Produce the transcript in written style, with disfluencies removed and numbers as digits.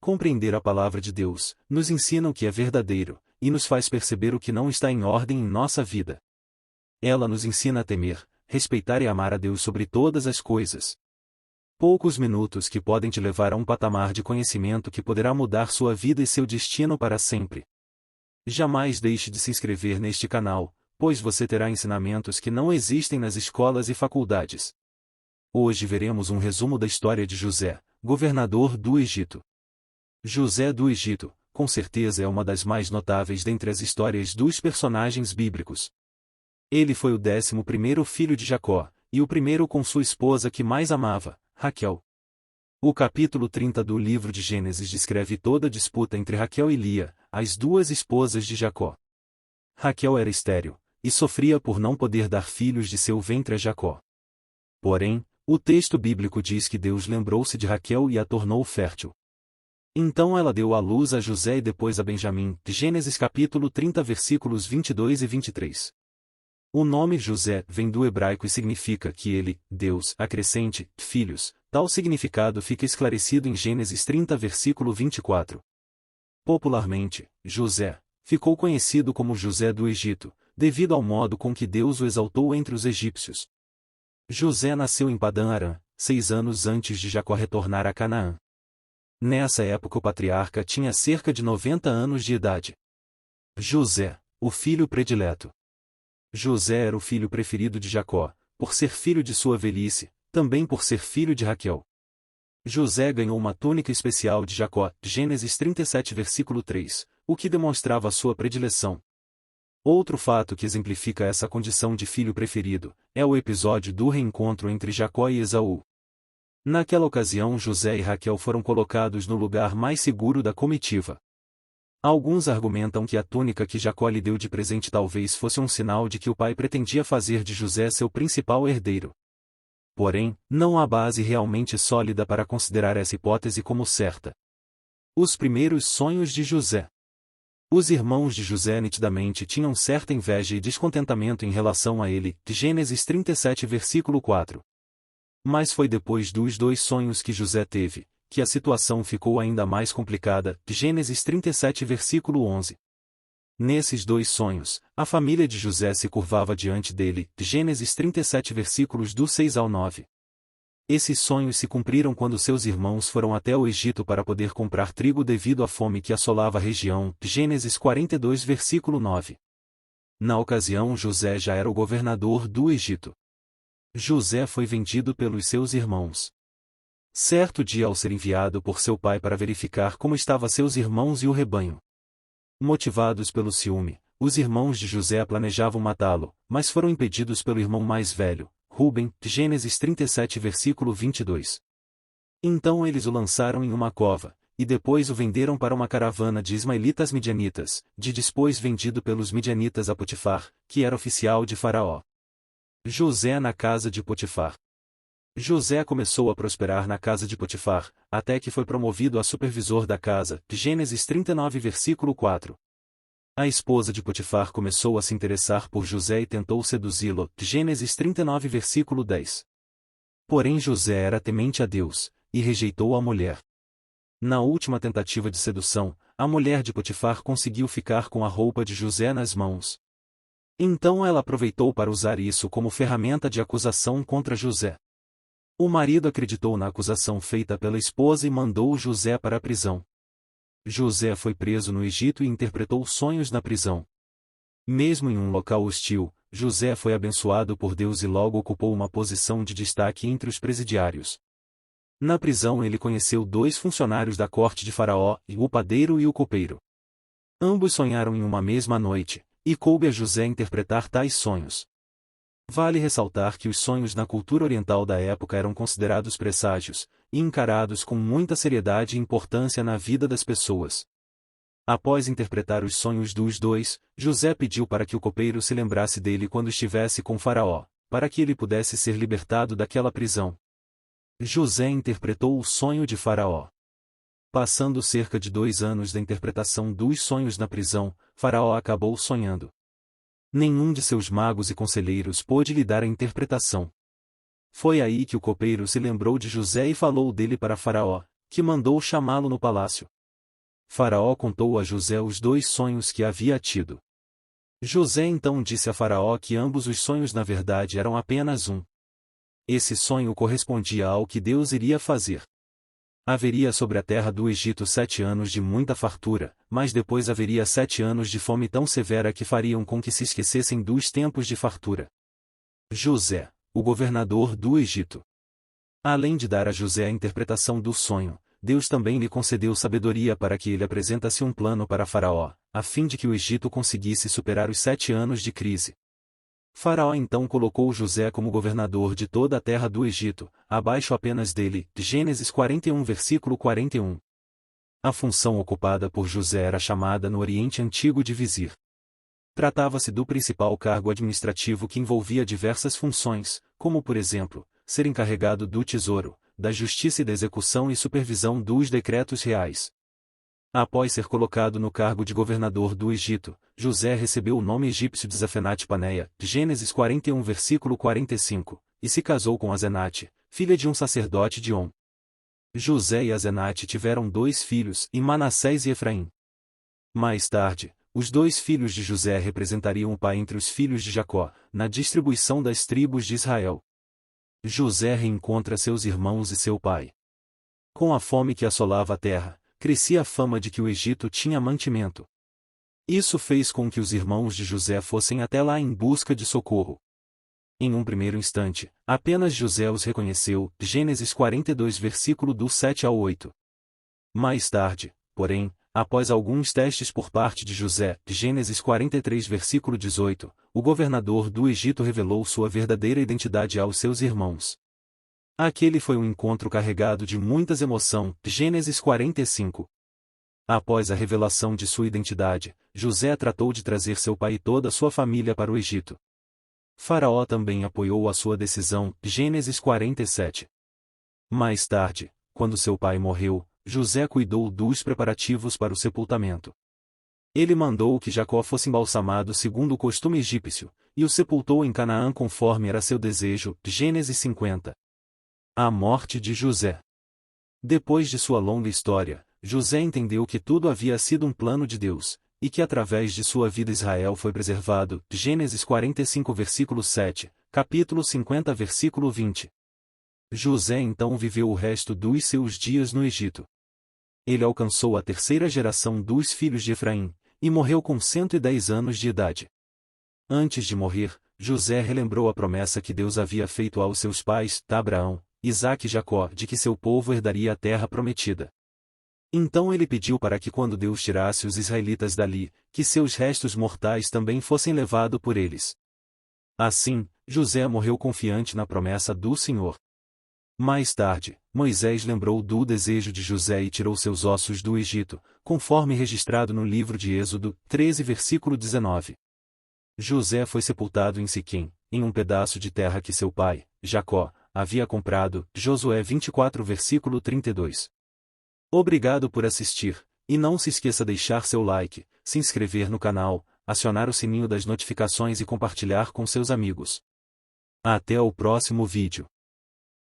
Compreender a palavra de Deus nos ensina o que é verdadeiro, e nos faz perceber o que não está em ordem em nossa vida. Ela nos ensina a temer, respeitar e amar a Deus sobre todas as coisas. Poucos minutos que podem te levar a um patamar de conhecimento que poderá mudar sua vida e seu destino para sempre. Jamais deixe de se inscrever neste canal, pois você terá ensinamentos que não existem nas escolas e faculdades. Hoje veremos um resumo da história de José, governador do Egito. José do Egito, com certeza é uma das mais notáveis dentre as histórias dos personagens bíblicos. Ele foi o 11º filho de Jacó, e o primeiro com sua esposa que mais amava, Raquel. O capítulo 30 do livro de Gênesis descreve toda a disputa entre Raquel e Lia, as duas esposas de Jacó. Raquel era estéril, e sofria por não poder dar filhos de seu ventre a Jacó. Porém, o texto bíblico diz que Deus lembrou-se de Raquel e a tornou fértil. Então ela deu à luz a José e depois a Benjamim, Gênesis capítulo 30 versículos 22 e 23. O nome José vem do hebraico e significa que ele, Deus, acrescente, filhos. Tal significado fica esclarecido em Gênesis 30 versículo 24. Popularmente, José ficou conhecido como José do Egito, devido ao modo com que Deus o exaltou entre os egípcios. José nasceu em Padã Arã, 6 anos antes de Jacó retornar a Canaã. Nessa época o patriarca tinha cerca de 90 anos de idade. José, o filho predileto. José era o filho preferido de Jacó, por ser filho de sua velhice, também por ser filho de Raquel. José ganhou uma túnica especial de Jacó, Gênesis 37 versículo 3, o que demonstrava sua predileção. Outro fato que exemplifica essa condição de filho preferido, é o episódio do reencontro entre Jacó e Esaú. Naquela ocasião José e Raquel foram colocados no lugar mais seguro da comitiva. Alguns argumentam que a túnica que Jacó lhe deu de presente talvez fosse um sinal de que o pai pretendia fazer de José seu principal herdeiro. Porém, não há base realmente sólida para considerar essa hipótese como certa. Os primeiros sonhos de José. Os irmãos de José nitidamente tinham certa inveja e descontentamento em relação a ele, Gênesis 37 versículo 4. Mas foi depois dos 2 sonhos que José teve, que a situação ficou ainda mais complicada, Gênesis 37 versículo 11. Nesses 2 sonhos, a família de José se curvava diante dele, Gênesis 37 versículos do 6 ao 9. Esses sonhos se cumpriram quando seus irmãos foram até o Egito para poder comprar trigo devido à fome que assolava a região, Gênesis 42 versículo 9. Na ocasião José já era o governador do Egito. José foi vendido pelos seus irmãos. Certo dia ao ser enviado por seu pai para verificar como estavam seus irmãos e o rebanho. Motivados pelo ciúme, os irmãos de José planejavam matá-lo, mas foram impedidos pelo irmão mais velho, Ruben, Gênesis 37 versículo 22. Então eles o lançaram em uma cova, e depois o venderam para uma caravana de ismaelitas midianitas, depois vendido pelos midianitas a Potifar, que era oficial de Faraó. José na casa de Potifar. José começou a prosperar na casa de Potifar, até que foi promovido a supervisor da casa, Gênesis 39 versículo 4. A esposa de Potifar começou a se interessar por José e tentou seduzi-lo, Gênesis 39 versículo 10. Porém José era temente a Deus, e rejeitou a mulher. Na última tentativa de sedução, a mulher de Potifar conseguiu ficar com a roupa de José nas mãos. Então ela aproveitou para usar isso como ferramenta de acusação contra José. O marido acreditou na acusação feita pela esposa e mandou José para a prisão. José foi preso no Egito e interpretou sonhos na prisão. Mesmo em um local hostil, José foi abençoado por Deus e logo ocupou uma posição de destaque entre os presidiários. Na prisão ele conheceu 2 funcionários da corte de Faraó, o padeiro e o copeiro. Ambos sonharam em uma mesma noite, e coube a José interpretar tais sonhos. Vale ressaltar que os sonhos na cultura oriental da época eram considerados presságios, e encarados com muita seriedade e importância na vida das pessoas. Após interpretar os sonhos dos 2, José pediu para que o copeiro se lembrasse dele quando estivesse com Faraó, para que ele pudesse ser libertado daquela prisão. José interpretou o sonho de Faraó. Passando cerca de 2 anos da interpretação dos sonhos na prisão, Faraó acabou sonhando. Nenhum de seus magos e conselheiros pôde lhe dar a interpretação. Foi aí que o copeiro se lembrou de José e falou dele para Faraó, que mandou chamá-lo no palácio. Faraó contou a José os 2 sonhos que havia tido. José então disse a Faraó que ambos os sonhos na verdade eram apenas um. Esse sonho correspondia ao que Deus iria fazer. Haveria sobre a terra do Egito 7 anos de muita fartura, mas depois haveria 7 anos de fome tão severa que fariam com que se esquecessem dos tempos de fartura. José, o governador do Egito. Além de dar a José a interpretação do sonho, Deus também lhe concedeu sabedoria para que ele apresentasse um plano para Faraó, a fim de que o Egito conseguisse superar os 7 anos de crise. Faraó então colocou José como governador de toda a terra do Egito, abaixo apenas dele. Gênesis 41 versículo 41. A função ocupada por José era chamada no Oriente Antigo de vizir. Tratava-se do principal cargo administrativo que envolvia diversas funções, como por exemplo, ser encarregado do tesouro, da justiça e da execução e supervisão dos decretos reais. Após ser colocado no cargo de governador do Egito, José recebeu o nome egípcio de Zafenate-Paneia, Gênesis 41 versículo 45, e se casou com Azenate, filha de um sacerdote de On. José e Azenate tiveram 2 filhos, Manassés e Efraim. Mais tarde, os 2 filhos de José representariam o pai entre os filhos de Jacó, na distribuição das tribos de Israel. José reencontra seus irmãos e seu pai. Com a fome que assolava a terra, crescia a fama de que o Egito tinha mantimento. Isso fez com que os irmãos de José fossem até lá em busca de socorro. Em um primeiro instante, apenas José os reconheceu, Gênesis 42 versículo do 7 ao 8. Mais tarde, porém, após alguns testes por parte de José, Gênesis 43 versículo 18, o governador do Egito revelou sua verdadeira identidade aos seus irmãos. Aquele foi um encontro carregado de muitas emoções, Gênesis 45. Após a revelação de sua identidade, José tratou de trazer seu pai e toda a sua família para o Egito. Faraó também apoiou a sua decisão, Gênesis 47. Mais tarde, quando seu pai morreu, José cuidou dos preparativos para o sepultamento. Ele mandou que Jacó fosse embalsamado segundo o costume egípcio, e o sepultou em Canaã conforme era seu desejo, Gênesis 50. A morte de José. Depois de sua longa história, José entendeu que tudo havia sido um plano de Deus, e que através de sua vida Israel foi preservado. Gênesis 45 versículo 7, capítulo 50 versículo 20. José então viveu o resto dos seus dias no Egito. Ele alcançou a 3ª geração dos filhos de Efraim, e morreu com 110 anos de idade. Antes de morrer, José relembrou a promessa que Deus havia feito aos seus pais, Abraão, Isaque e Jacó, de que seu povo herdaria a terra prometida. Então ele pediu para que quando Deus tirasse os israelitas dali, que seus restos mortais também fossem levados por eles. Assim, José morreu confiante na promessa do Senhor. Mais tarde, Moisés lembrou do desejo de José e tirou seus ossos do Egito, conforme registrado no livro de Êxodo 13 versículo 19. José foi sepultado em Siquém, em um pedaço de terra que seu pai, Jacó, havia comprado. Josué 24 versículo 32. Obrigado por assistir, e não se esqueça de deixar seu like, se inscrever no canal, acionar o sininho das notificações e compartilhar com seus amigos. Até o próximo vídeo.